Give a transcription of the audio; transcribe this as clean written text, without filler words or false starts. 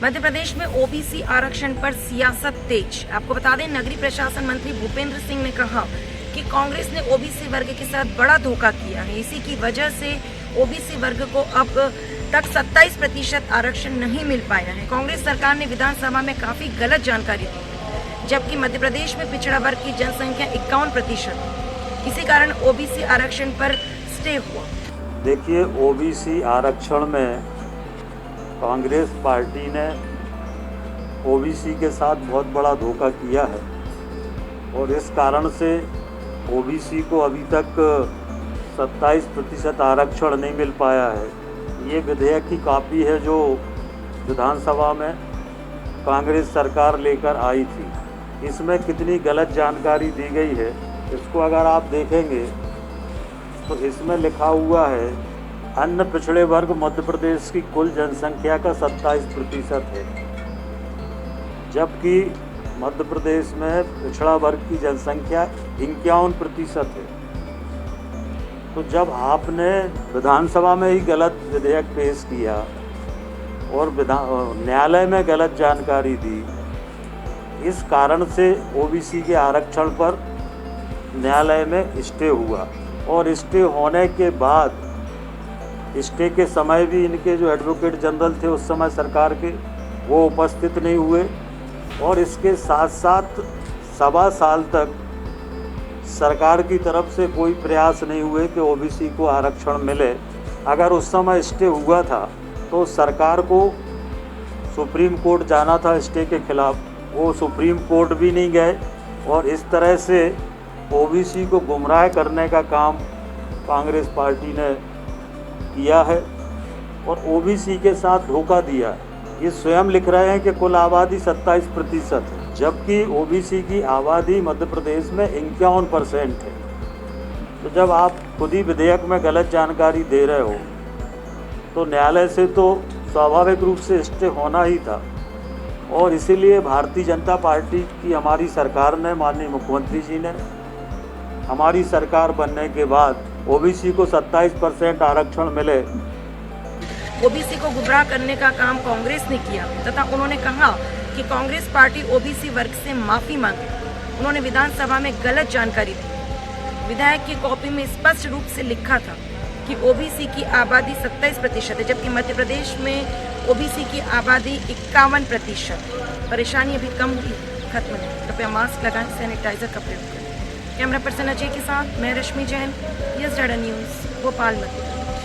मध्य प्रदेश में ओबीसी आरक्षण पर सियासत तेज। आपको बता दें, नगरीय प्रशासन मंत्री भूपेंद्र सिंह ने कहा कि कांग्रेस ने ओबीसी वर्ग के साथ बड़ा धोखा किया है। इसी की वजह से ओबीसी वर्ग को अब तक 27% आरक्षण नहीं मिल पाया है। कांग्रेस सरकार ने विधानसभा में काफी गलत जानकारी दी है, जबकि मध्य प्रदेश में पिछड़ा वर्ग की जनसंख्या 51%। इसी कारण ओबीसी आरक्षण पर स्टे हुआ। देखिए, ओबीसी आरक्षण में कांग्रेस पार्टी ने ओबीसी के साथ बहुत बड़ा धोखा किया है और इस कारण से ओबीसी को अभी तक 27% आरक्षण नहीं मिल पाया है। ये विधेयक की कॉपी है जो विधानसभा में कांग्रेस सरकार लेकर आई थी। इसमें कितनी गलत जानकारी दी गई है, इसको अगर आप देखेंगे तो इसमें लिखा हुआ है अन्य पिछड़े वर्ग मध्य प्रदेश की कुल जनसंख्या का 27% है, जबकि मध्य प्रदेश में पिछड़ा वर्ग की जनसंख्या 51% है। तो जब आपने विधानसभा में ही गलत विधेयक पेश किया और न्यायालय में गलत जानकारी दी, इस कारण से ओबीसी के आरक्षण पर न्यायालय में स्टे हुआ और स्टे होने के बाद स्टे के समय भी इनके जो एडवोकेट जनरल थे उस समय सरकार के, वो उपस्थित नहीं हुए और इसके साथ साथ 1.25 साल तक सरकार की तरफ से कोई प्रयास नहीं हुए कि ओबीसी को आरक्षण मिले। अगर उस समय स्टे हुआ था तो सरकार को सुप्रीम कोर्ट जाना था स्टे के खिलाफ, वो सुप्रीम कोर्ट भी नहीं गए और इस तरह से ओबीसी को गुमराह करने का काम कांग्रेस पार्टी ने किया है और ओबीसी के साथ धोखा दिया है। ये स्वयं लिख रहे हैं कि कुल आबादी 27% है, जबकि ओबीसी की आबादी मध्य प्रदेश में 51% है। तो जब आप खुद ही विधेयक में गलत जानकारी दे रहे हो तो न्यायालय से तो स्वाभाविक रूप से स्टे होना ही था और इसीलिए भारतीय जनता पार्टी की हमारी सरकार ने, माननीय मुख्यमंत्री जी ने, हमारी सरकार बनने के बाद ओबीसी को 27% आरक्षण मिले। ओबीसी को गुमराह करने का काम कांग्रेस ने किया तथा उन्होंने कहा कि कांग्रेस पार्टी ओबीसी वर्ग से माफी मांगे। उन्होंने विधानसभा में गलत जानकारी दी। विधेयक की कॉपी में स्पष्ट रूप से लिखा था कि ओबीसी की आबादी 27% है, जबकि मध्य प्रदेश में ओबीसी की आबादी 51%। परेशानी अभी कम हुई, खत्म नहीं। कृपया मास्क लगाएं, सैनिटाइजर का प्रयोग करें। कैमरा पर्सन अजय के साथ मैं रश्मि जैन, यस न्यूज़, भोपाल मध्य प्रदेश।